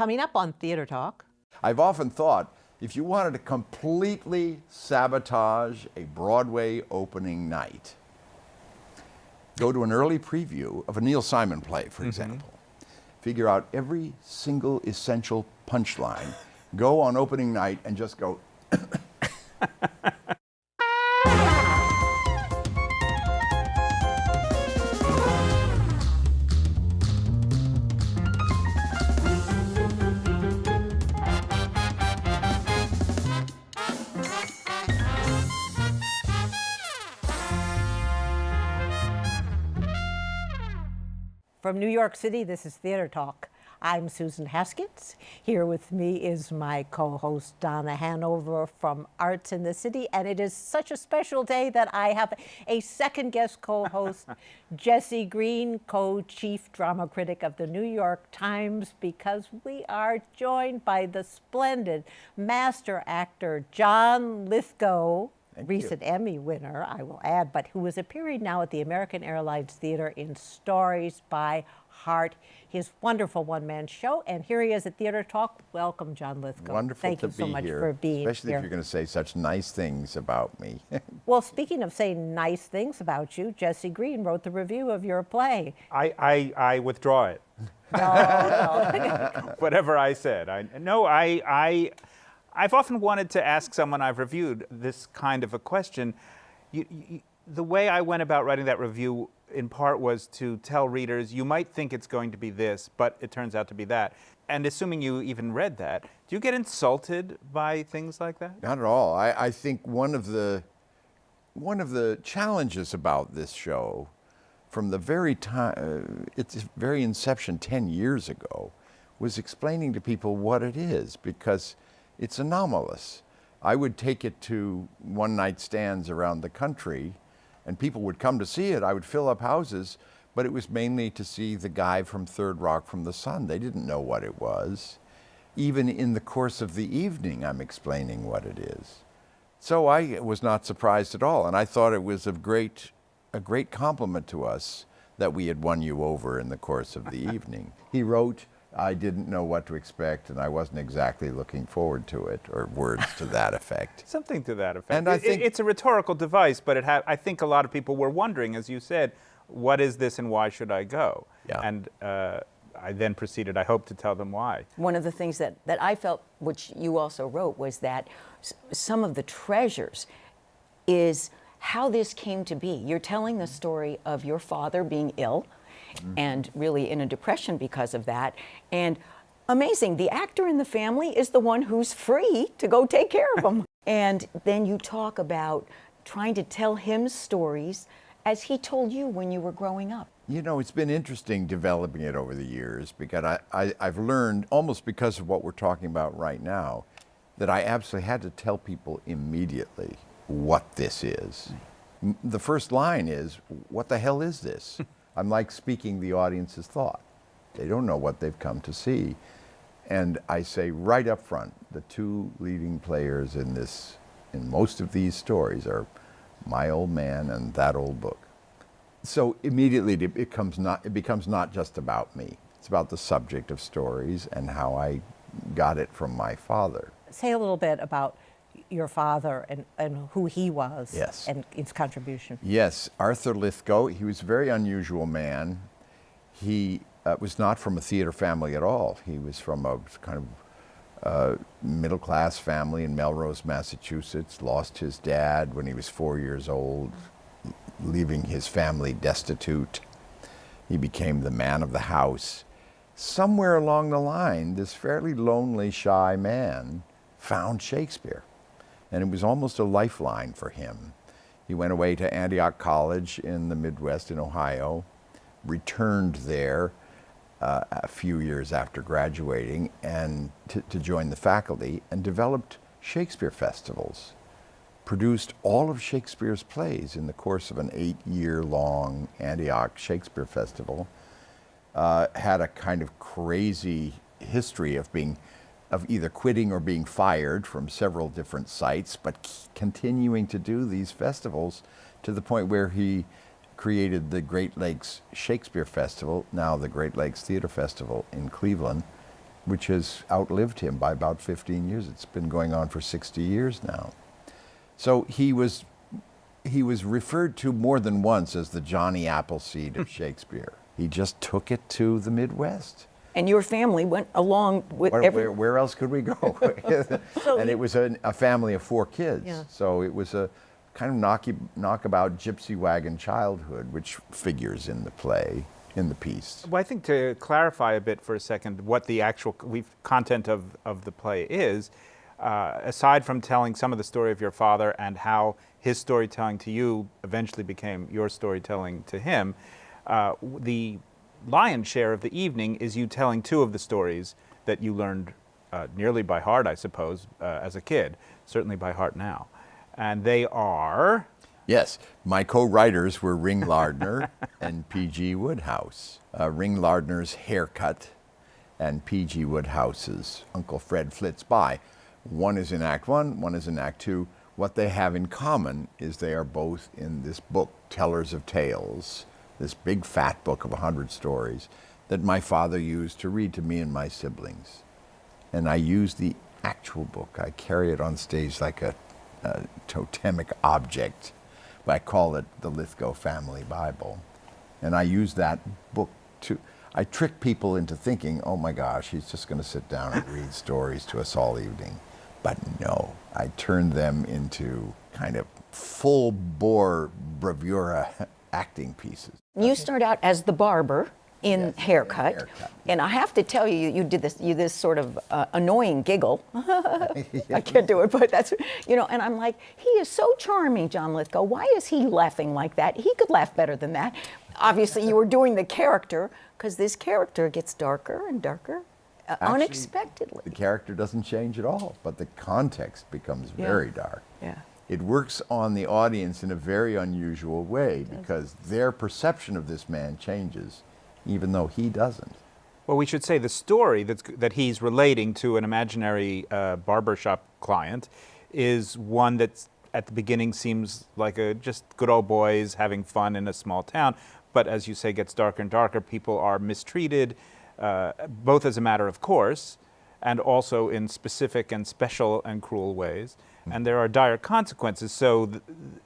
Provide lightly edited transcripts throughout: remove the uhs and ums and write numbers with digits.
Coming up on Theater Talk. I've often thought if you wanted to completely sabotage a Broadway opening night, go to an early preview of a Neil Simon play, for example. Figure out every single essential punchline, go on opening night and just go. From New York City, this is Theater Talk. I'm Susan Haskins. Here with me is my co-host, Donna Hanover from Arts in the City. And it is such a special day that I have a second guest co-host, Jesse Green, co-chief drama critic of the New York Times, because we are joined by the splendid master actor, John Lithgow, recent Emmy winner, I will add, but who is appearing now at the American Airlines Theater in Stories by Heart, his wonderful one-man show. And here he is at Theater Talk. Welcome, John Lithgow. Wonderful Thank to you so be much here, for being especially here. if you're going to say such nice things about me. Well, speaking of saying nice things about you, Jesse Green wrote the review of your play. I withdraw it. No. Whatever I said. I've often wanted to ask someone I've reviewed this kind of a question. The way I went about writing that review in part was to tell readers, you might think it's going to be this, but it turns out to be that. And assuming you even read that, do you get insulted by things like that? Not at all. I think one of the challenges about this show from the very time, its very inception 10 years ago, was explaining to people what it is, because it's anomalous. I would take it to one-night stands around the country, and people would come to see it. I would fill up houses, but it was mainly to see the guy from Third Rock from the Sun. They didn't know what it was. Even in the course of the evening, I'm explaining what it is. So I was not surprised at all, and I thought it was a great compliment to us that we had won you over in the course of the evening. He wrote, I didn't know what to expect, and I wasn't exactly looking forward to it, or words to that effect. Something to that effect. And I think it's a rhetorical device, but I think a lot of people were wondering, as you said, what is this and why should I go? Yeah. And I then proceeded, I hope, to tell them why. One of the things that I felt, which you also wrote, was that some of the treasures is how this came to be. You're telling the story of your father being ill, and really in a depression because of that. And amazing, the actor in the family is the one who's free to go take care of him. And then you talk about trying to tell him stories as he told you when you were growing up. You know, it's been interesting developing it over the years, because I've learned, almost because of what we're talking about right now, that I absolutely had to tell people immediately what this is. The first line is, what the hell is this? I'm like speaking the audience's thought. They don't know what they've come to see. And I say right up front, the two leading players in most of these stories are my old man and that old book. So immediately it becomes not just about me. It's about the subject of stories and how I got it from my father. Say a little bit about your father and who he was. Yes. And his contribution. Yes, Arthur Lithgow, he was a very unusual man. He was not from a theater family at all. He was from a kind of middle-class family in Melrose, Massachusetts, lost his dad when he was 4 years old, leaving his family destitute. He became the man of the house. Somewhere along the line, this fairly lonely, shy man found Shakespeare. And it was almost a lifeline for him. He went away to Antioch College in the Midwest in Ohio, returned there a few years after graduating and to join the faculty, and developed Shakespeare festivals, produced all of Shakespeare's plays in the course of an 8-year-long Antioch Shakespeare Festival, had a kind of crazy history of either quitting or being fired from several different sites, but continuing to do these festivals to the point where he created the Great Lakes Shakespeare Festival, now the Great Lakes Theater Festival in Cleveland, which has outlived him by about 15 years. It's been going on for 60 years now. So he was referred to more than once as the Johnny Appleseed of Shakespeare. He just took it to the Midwest. And your family went along with Where else could we go? And it was a family of 4 kids. Yeah. So it was a kind of knockabout gypsy wagon childhood, which figures in the play, in the piece. Well, I think to clarify a bit for a second what the actual content of the play is, aside from telling some of the story of your father and how his storytelling to you eventually became your storytelling to him, the lion's share of the evening is you telling 2 of the stories that you learned nearly by heart, I suppose, as a kid, certainly by heart now. And they are... Yes, my co-writers were Ring Lardner and P.G. Wodehouse. Ring Lardner's Haircut and P.G. Wodehouse's Uncle Fred Flits By. One is in Act 1, one is in Act 2. What they have in common is they are both in this book, Tellers of Tales, this big fat book of 100 stories that my father used to read to me and my siblings. And I use the actual book. I carry it on stage like a totemic object. I call it the Lithgow Family Bible. And I use that book I trick people into thinking, oh my gosh, he's just going to sit down and read stories to us all evening. But no, I turned them into kind of full-bore bravura acting pieces. You start out as the barber in Haircut. And I have to tell you, you did this sort of annoying giggle. I can't do it, but that's, and I'm like, he is so charming, John Lithgow. Why is he laughing like that? He could laugh better than that. Obviously, you were doing the character, because this character gets darker and darker unexpectedly. The character doesn't change at all, but the context becomes very dark. Yeah. It works on the audience in a very unusual way because their perception of this man changes, even though he doesn't. Well, we should say the story that he's relating to an imaginary barbershop client is one that at the beginning seems like just good old boys having fun in a small town, but as you say, gets darker and darker. People are mistreated, both as a matter of course, and also in specific and special and cruel ways. And there are dire consequences. So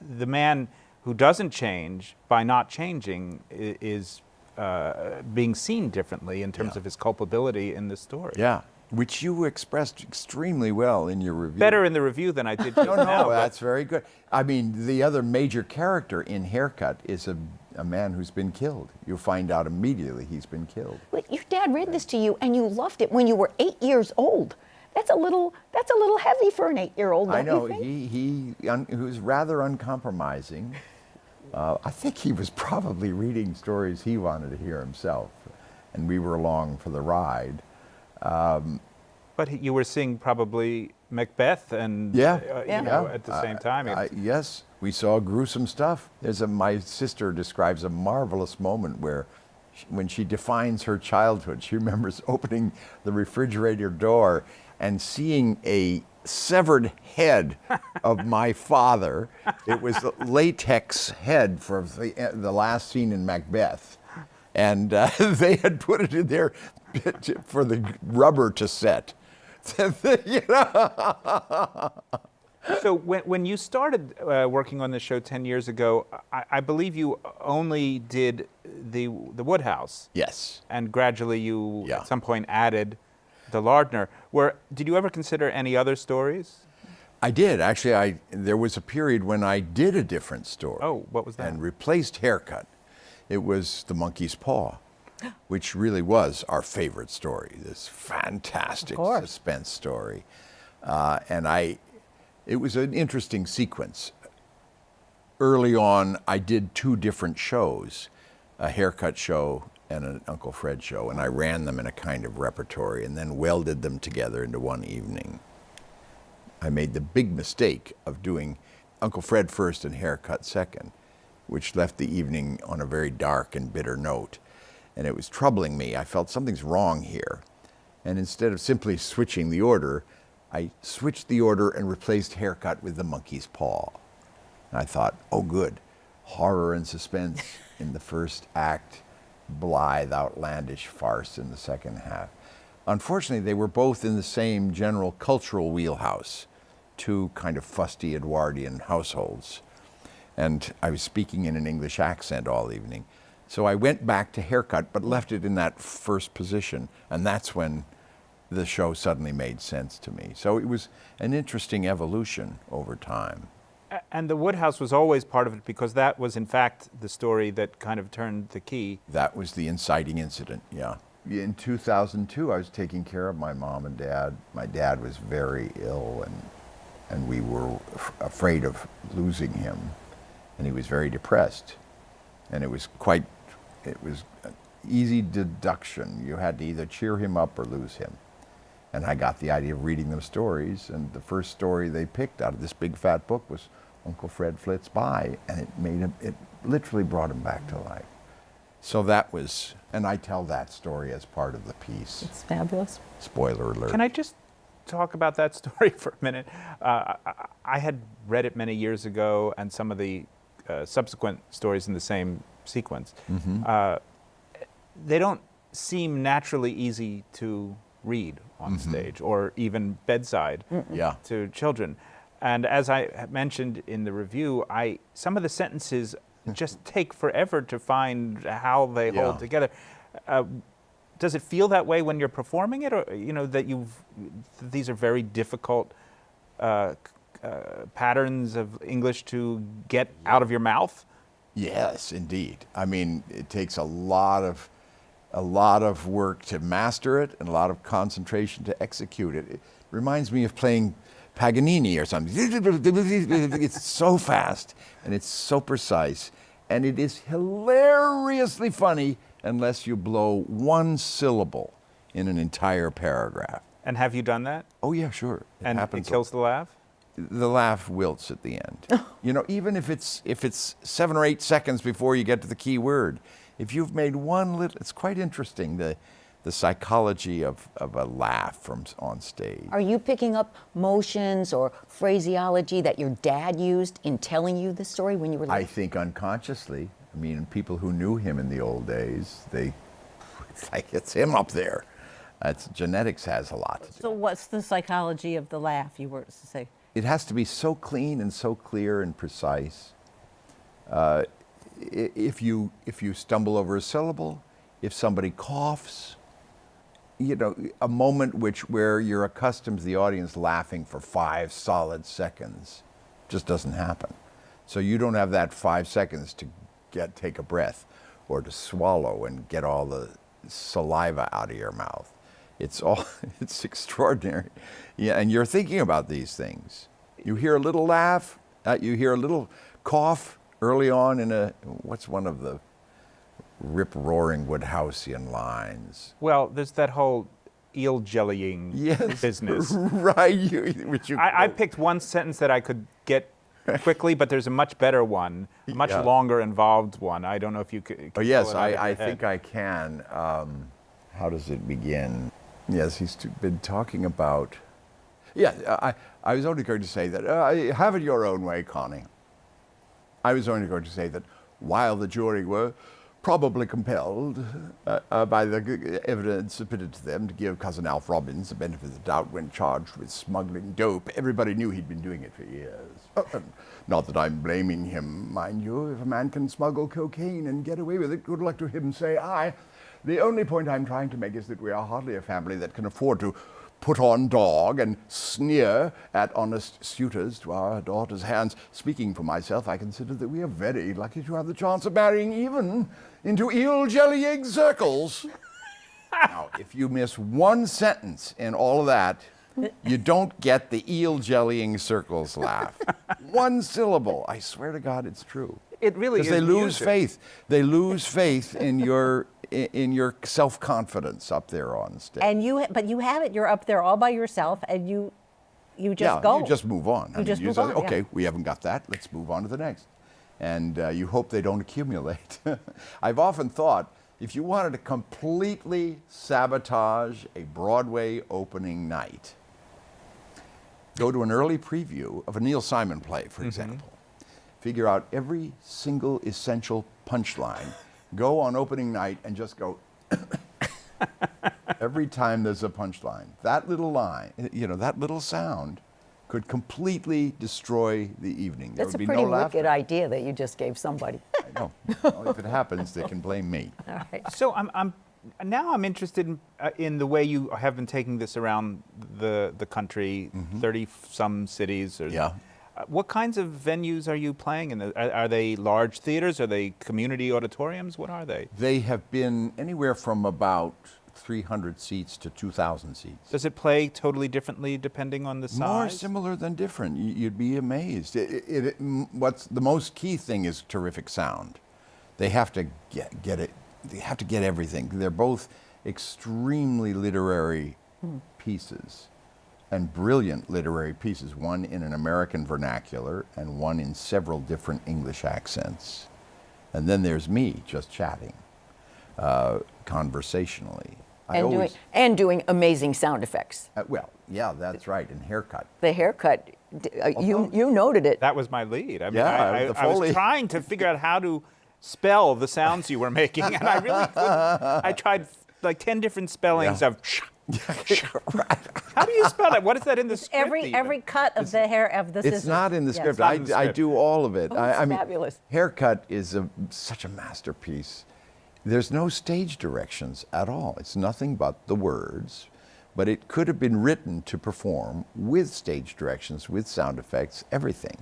the man who doesn't change, by not changing, is being seen differently in terms of his culpability in this story. Yeah, which you expressed extremely well in your review. Better in the review than I did just now. No, that's very good. I mean, the other major character in Haircut is a man who's been killed. You'll find out immediately he's been killed. But your dad read this to you, and you loved it when you were 8 years old. That's a little heavy for an 8-year-old. I know. You think? He was rather uncompromising. I think he was probably reading stories he wanted to hear himself, and we were along for the ride. But you were seeing probably Macbeth and at the same time. Yes, we saw gruesome stuff. My sister describes a marvelous moment where when she defines her childhood, she remembers opening the refrigerator door and seeing a severed head of my father. It was the latex head for the last scene in Macbeth. And they had put it in there for the rubber to set. So when you started working on this show 10 years ago, I believe you only did the Woodhouse. Yes. And gradually you at some point added the Lardner. Did you ever consider any other stories? I did. Actually, there was a period when I did a different story. Oh, what was that? And replaced Haircut. It was The Monkey's Paw, which really was our favorite story, this fantastic suspense story. It was an interesting sequence. Early on, I did 2 different shows, a Haircut show and an Uncle Fred show, and I ran them in a kind of repertory and then welded them together into one evening. I made the big mistake of doing Uncle Fred first and Haircut second, which left the evening on a very dark and bitter note. And it was troubling me. I felt something's wrong here. And instead of simply switching the order, I switched the order and replaced Haircut with The Monkey's Paw. And I thought, oh good, horror and suspense in the first act, blithe, outlandish farce in the second half. unfortunately, they were both in the same general cultural wheelhouse, two kind of fusty Edwardian households. And I was speaking in an English accent all evening. So I went back to haircut, but left it in that first position. And that's when the show suddenly made sense to me. So it was an interesting evolution over time. And the Woodhouse was always part of it because that was, in fact, the story that kind of turned the key. That was the inciting incident, yeah. In 2002, I was taking care of my mom and dad. My dad was very ill, and we were afraid of losing him. And he was very depressed. And it was an easy deduction. You had to either cheer him up or lose him. And I got the idea of reading them stories, and the first story they picked out of this big fat book was Uncle Fred Flits By, and it literally brought him back to life. So that was, and I tell that story as part of the piece. It's fabulous. Spoiler alert. Can I just talk about that story for a minute? I had read it many years ago, and some of the subsequent stories in the same sequence. They don't seem naturally easy to read on stage or even bedside Yeah. to children. And as I mentioned in the review, some of the sentences just take forever to find how they Yeah. hold together. Does it feel that way when you're performing it, or that these are very difficult patterns of English to get out of your mouth? Yes, indeed. I mean, it takes a lot of work to master it and a lot of concentration to execute it. It reminds me of playing Paganini or something. It's so fast and it's so precise, and it is hilariously funny unless you blow one syllable in an entire paragraph. And have you done that? Oh yeah, sure. And happens it kills the laugh? The laugh wilts at the end. Even if it's 7 or 8 seconds before you get to the key word, if you've made one little, it's quite interesting, the psychology of a laugh on stage. Are you picking up motions or phraseology that your dad used in telling you the story when you were little? I think unconsciously. I mean, people who knew him in the old days, it's like it's him up there. Genetics has a lot to do. So what's the psychology of the laugh you were to say? It has to be so clean and so clear and precise. If you stumble over a syllable, if somebody coughs, a moment where you're accustomed to the audience laughing for 5 solid seconds just doesn't happen. So you don't have that 5 seconds to take a breath or to swallow and get all the saliva out of your mouth. It's extraordinary. Yeah, and you're thinking about these things. You hear a little laugh, you hear a little cough early on what's one of the rip-roaring Woodhouseian lines? Well, there's that whole eel jellying business. Right. I picked one sentence that I could get quickly, but there's a much better one, a much longer involved one. I don't know if you could. Oh, yes, pull it out of your I head. think I can. How does it begin? Yes, he's been talking about. Yeah, I was only going to say that, have it your own way, Connie. I was only going to say that while the jury were probably compelled by the evidence submitted to them to give Cousin Alf Robbins the benefit of the doubt when charged with smuggling dope, everybody knew he'd been doing it for years. Not that I'm blaming him, mind you. If a man can smuggle cocaine and get away with it, good luck to him, say I. The only point I'm trying to make is that we are hardly a family that can afford to put on dog and sneer at honest suitors to our daughter's hands. Speaking for myself, I consider that we are very lucky to have the chance of marrying even into eel jelly egg circles. Now, if you miss one sentence in all of that, you don't get the eel jellying circles laugh. One syllable. I swear to God, it's true. It really is. Because they lose music. faith. They lose faith in your self-confidence up there on stage. And but you have it. You're up there all by yourself, and you just go. You just move on. You just move say, on, yeah. okay, we haven't got that. Let's move on to the next. And you hope they don't accumulate. I've often thought, if you wanted to completely sabotage a Broadway opening night, go to an early preview of a Neil Simon play, for example. Figure out every single essential punchline. Go on opening night and just go Every time there's a punchline, that little line, that little sound could completely destroy the evening. There That's a would be pretty no laughter. wicked idea that you just gave somebody. I know. Well, if it happens, they can blame me. All right. So I'm interested in the way you have been taking this around the country, 30-some cities. Yeah. What kinds of venues are you playing in? Are they large theaters? Are they community auditoriums? What are they? They have been anywhere from about 300 seats to 2,000 seats. Does it play totally differently depending on the size? More similar than different. You'd be amazed. What's the most key thing is terrific sound. They have to get it. They have to get everything. They're both extremely literary pieces, and brilliant literary pieces. One in an American vernacular, and one in several different English accents. And then there's me just chatting, conversationally. Doing amazing sound effects. Well, yeah, that's right, and haircut. The haircut, you noted it. That was my lead. I mean, Yeah, the I was Foley. trying to figure out how to spell the sounds you were making, and I really couldn't. I tried like 10 different spellings Yeah. of. How do you spell it? What is that in the script? Every cut of the hair of the It's scissors. not in the Yes. script. not in the I script. do all of it. Oh, I mean, fabulous. haircut is such a masterpiece. There's no stage directions at all. It's nothing but the words, but it could have been written to perform with stage directions, with sound effects, everything.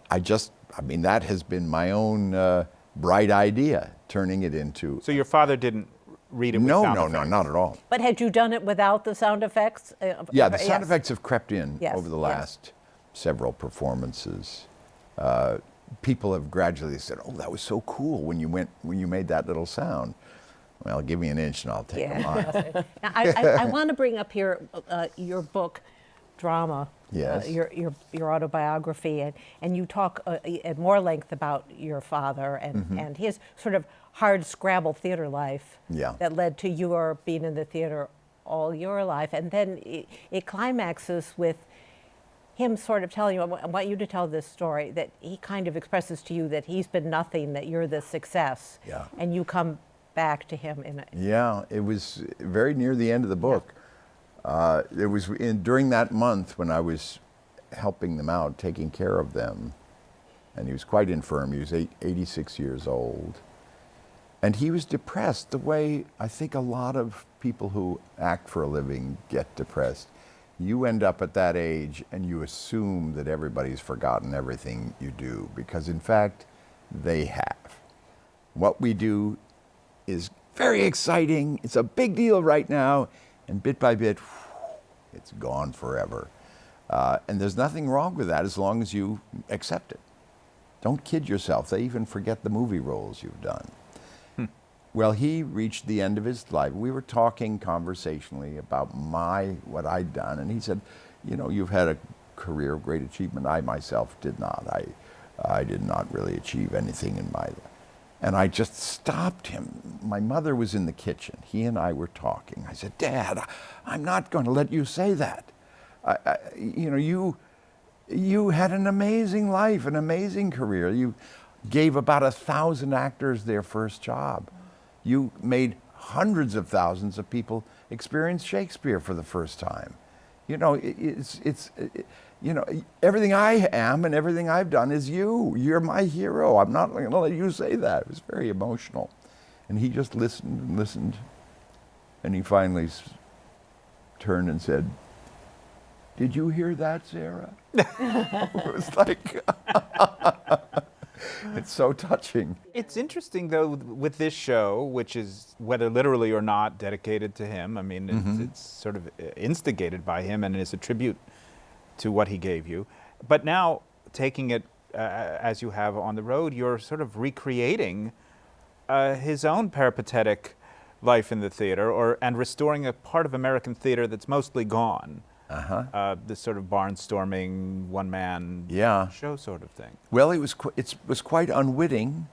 That has been my own bright idea, turning it into. So your father didn't read it with sound No, effects? not at all. But had you done it without the sound effects? Yeah, the sound Yes. effects have crept in Yes, over the yes. last several performances. People have gradually said, "Oh, that was so cool when you made that little sound." Well, give me an inch and I'll take a mile. Now, I want to bring up here your book, Drama. Yes. Your autobiography, and you talk at more length about your father and his sort of hard scrabble theater life Yeah. that led to your being in the theater all your life, and then it climaxes with him sort of telling you, I want you to tell this story, that he kind of expresses to you that he's been nothing, that you're the success, Yeah. and you come back to him in a, Yeah, it was very near the end of the book. It was during that month when I was helping them out, taking care of them, and he was quite infirm. He was 86 years old. And he was depressed the way I think a lot of people who act for a living get depressed. You end up at that age and you assume that everybody's forgotten everything you do, because in fact, they have. What we do is very exciting. It's a big deal right now. And bit by bit, it's gone forever. And there's nothing wrong with that as long as you accept it. Don't kid yourself. They even forget the movie roles you've done. Well, he reached the end of his life. We were talking conversationally about what I'd done, and he said, you've had a career of great achievement. I myself did not. I did not really achieve anything in my life. And I just stopped him. My mother was in the kitchen. He and I were talking. I said, "Dad, I'm not going to let you say that. You had an amazing life, an amazing career. You gave about 1,000 actors their first job. You made hundreds of thousands of people experience Shakespeare for the first time. Everything I am and everything I've done is you. You're my hero. I'm not going to let you say that." It was very emotional. And he just listened and listened. And he finally turned and said, "Did you hear that, Sarah?" It was like, it's so touching. It's interesting, though, with this show, which is, whether literally or not, dedicated to him. I mean, it's sort of instigated by him and is a tribute to what he gave you. But now, taking it as you have on the road, you're sort of recreating his own peripatetic life in the theater, and restoring a part of American theater that's mostly gone. This sort of barnstorming, one-man show sort of thing. Well, it was quite unwitting.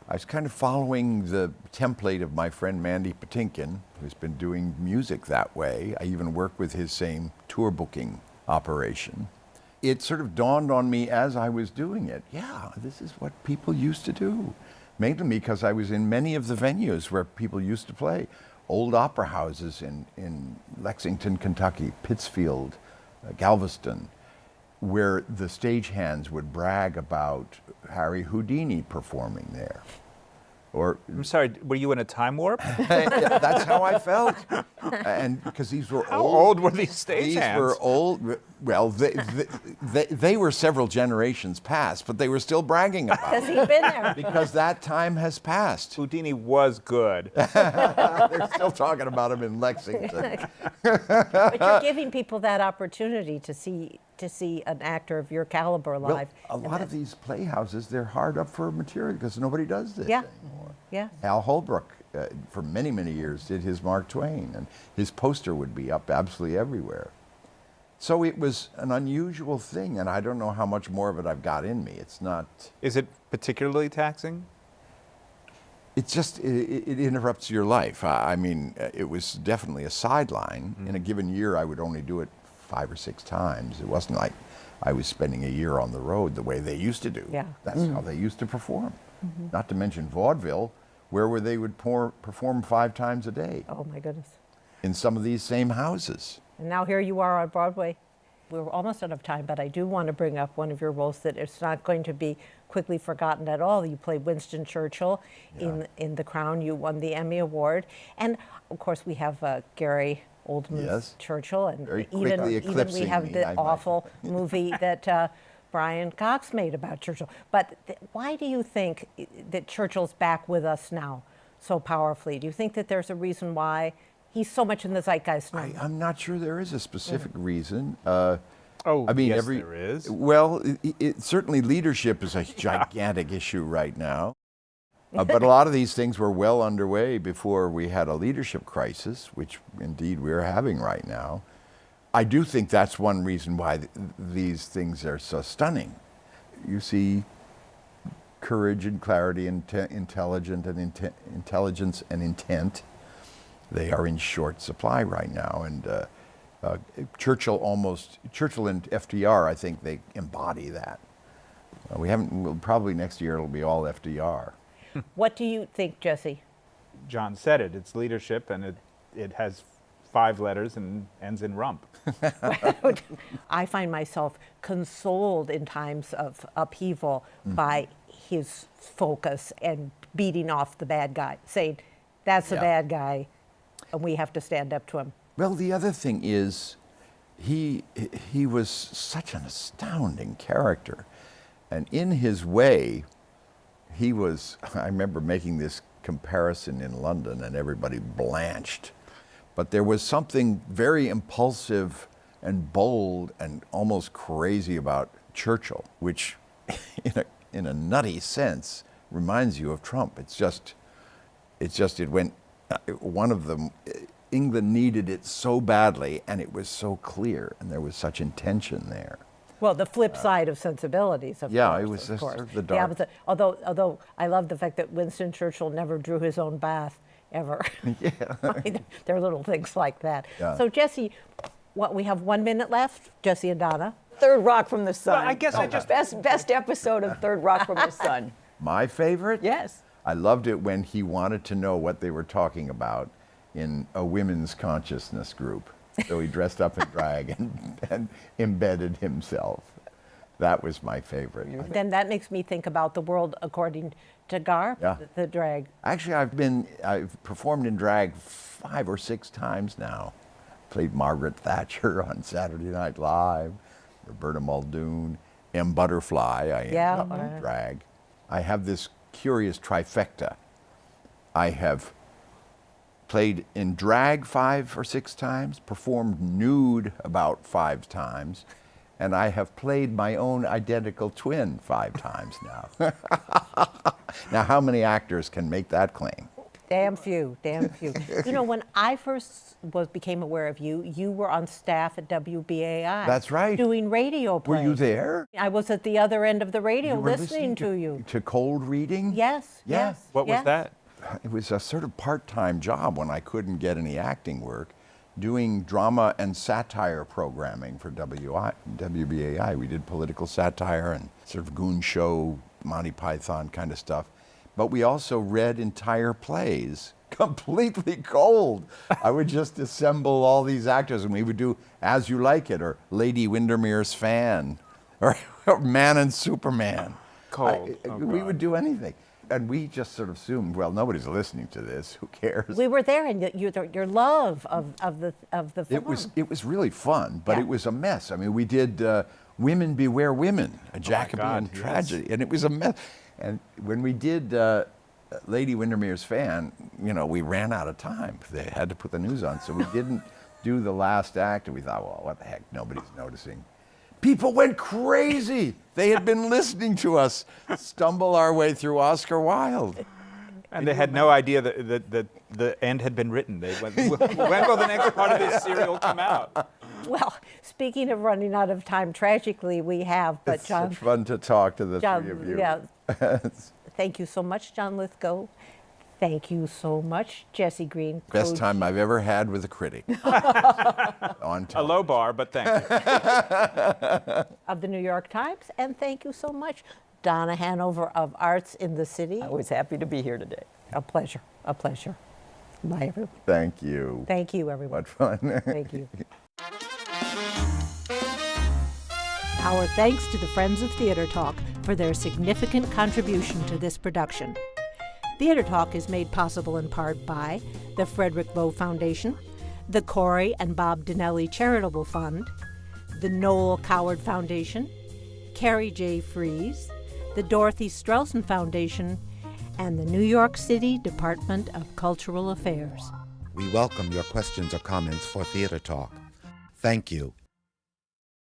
I was kind of following the template of my friend Mandy Patinkin, who's been doing music that way. I even work with his same tour booking operation. It sort of dawned on me as I was doing it, yeah, this is what people used to do. Mainly because I was in many of the venues where people used to play. old opera houses in Lexington, Kentucky, Pittsfield, Galveston, where the stagehands would brag about Harry Houdini performing there. Or I'm sorry, were you in a time warp? that's how I felt, and because these were How old were these These stagehands? were old. Well, they were several generations past, but they were still bragging about Has it he been there? because that time has passed. Houdini was good. They're still talking about him in Lexington. But you're giving people that opportunity to see an actor of your caliber Well, live. a lot of these playhouses, they're hard up for material because nobody does this Yeah. anymore. Yeah. Al Holbrook, for many, many years, did his Mark Twain, and his poster would be up absolutely everywhere. So it was an unusual thing, and I don't know how much more of it I've got in me. It's not. Is it particularly taxing? It's just, it interrupts your life. I mean, it was definitely a sideline. In a given year, I would only do it 5 or 6 times. It wasn't like I was spending a year on the road the way they used to do. Yeah. That's how they used to perform. Not to mention vaudeville, where they would perform 5 times a day Oh my goodness. in some of these same houses. And now here you are on Broadway. We're almost out of time, but I do want to bring up one of your roles that is not going to be quickly forgotten at all. You played Winston Churchill in The Crown. You won the Emmy Award. And of course, we have Gary Oldman's Yes. Churchill. And Very even quickly we eclipsing have me, the I might. awful movie that Brian Cox made about Churchill. But why do you think that Churchill's back with us now so powerfully? Do you think that there's a reason why he's so much in the zeitgeist now? I'm not sure there is a specific reason. Oh, I mean, yes, there is. Well, certainly leadership is a gigantic issue right now. But a lot of these things were well underway before we had a leadership crisis, which indeed we're having right now. I do think that's one reason why these things are so stunning. You see courage and clarity and intelligence and intent. They are in short supply right now, and Churchill and FDR, I think they embody that. Probably next year it'll be all FDR. What do you think, Jesse? John said it. It's leadership, and it has 5 letters and ends in rump. I find myself consoled in times of upheaval by his focus and beating off the bad guy, saying, that's the bad guy, and we have to stand up to him. Well, the other thing is, he was such an astounding character, and in his way, he was. I remember making this comparison in London, and everybody blanched. But there was something very impulsive and bold and almost crazy about Churchill, which, in a nutty sense, reminds you of Trump. It went. One of them. England needed it so badly, and it was so clear, and there was such intention there. Well, the flip side of sensibilities, of Yeah, course. it was of just course. sort of the The dark. opposite. Although I love the fact that Winston Churchill never drew his own bath, ever. Yeah. I mean, there are little things like that. Yeah. So, Jesse, we have 1 minute left, Jesse and Donna. Third Rock from the Sun. Well, I guess I just- best episode of Third Rock from the Sun. My favorite? Yes. I loved it when he wanted to know what they were talking about in a women's consciousness group. So he dressed up in drag and embedded himself. That was my favorite. Then that makes me think about The World According to Gar, Yeah. the drag. Actually, I've performed in drag 5 or 6 times now. Played Margaret Thatcher on Saturday Night Live, Roberta Muldoon, M. Butterfly. I Yeah, ended up in drag. I have this curious trifecta. I have played in drag 5 or 6 times, performed nude about 5 times, and I have played my own identical twin 5 times now. Now, how many actors can make that claim? Damn few, damn few. You know, when I first became aware of you, you were on staff at WBAI. That's right. Doing radio Were plays. you there? I was at the other end of the radio You were listening to you. To cold reading? Yes, Yeah. yes. What was yes. that? It was a sort of part-time job when I couldn't get any acting work, doing drama and satire programming for WBAI. We did political satire and sort of goon show, Monty Python kind of stuff. But we also read entire plays completely cold. I would just assemble all these actors, and we would do As You Like It, or Lady Windermere's Fan, or Man and Superman. Cold. We God. would do anything. And we just sort of assumed, well, nobody's listening to this. Who cares? We were there, and your love of the film. It was really fun, but Yeah. it was a mess. I mean, we did Women Beware Women, a Jacobean God, yes. tragedy, and it was a mess. And when we did Lady Windermere's Fan, we ran out of time. They had to put the news on, so we didn't do the last act, and we thought, well, what the heck, nobody's noticing. People went crazy. They had been listening to us stumble our way through Oscar Wilde. And they had no idea that the end had been written. They went, when will the next part of this serial come out? Well, speaking of running out of time, tragically we have, but It's John, such fun to talk to the John, three of you. yeah, thank you so much, John Lithgow. Thank you so much, Jesse Green. Best coach time I've ever had with a critic. On A time. low bar, but thank you. of the New York Times, and thank you so much, Donna Hanover of Arts in the City. I was happy to be here today. A pleasure, a pleasure. Bye, everyone. Thank you. Thank you, everyone. What fun. Thank you. Our thanks to the Friends of Theater Talk for their significant contribution to this production. Theater Talk is made possible in part by the Frederick Lowe Foundation, the Corey and Bob Dinelli Charitable Fund, the Noel Coward Foundation, Carrie J. Fries, the Dorothy Strelson Foundation, and the New York City Department of Cultural Affairs. We welcome your questions or comments for Theater Talk. Thank you,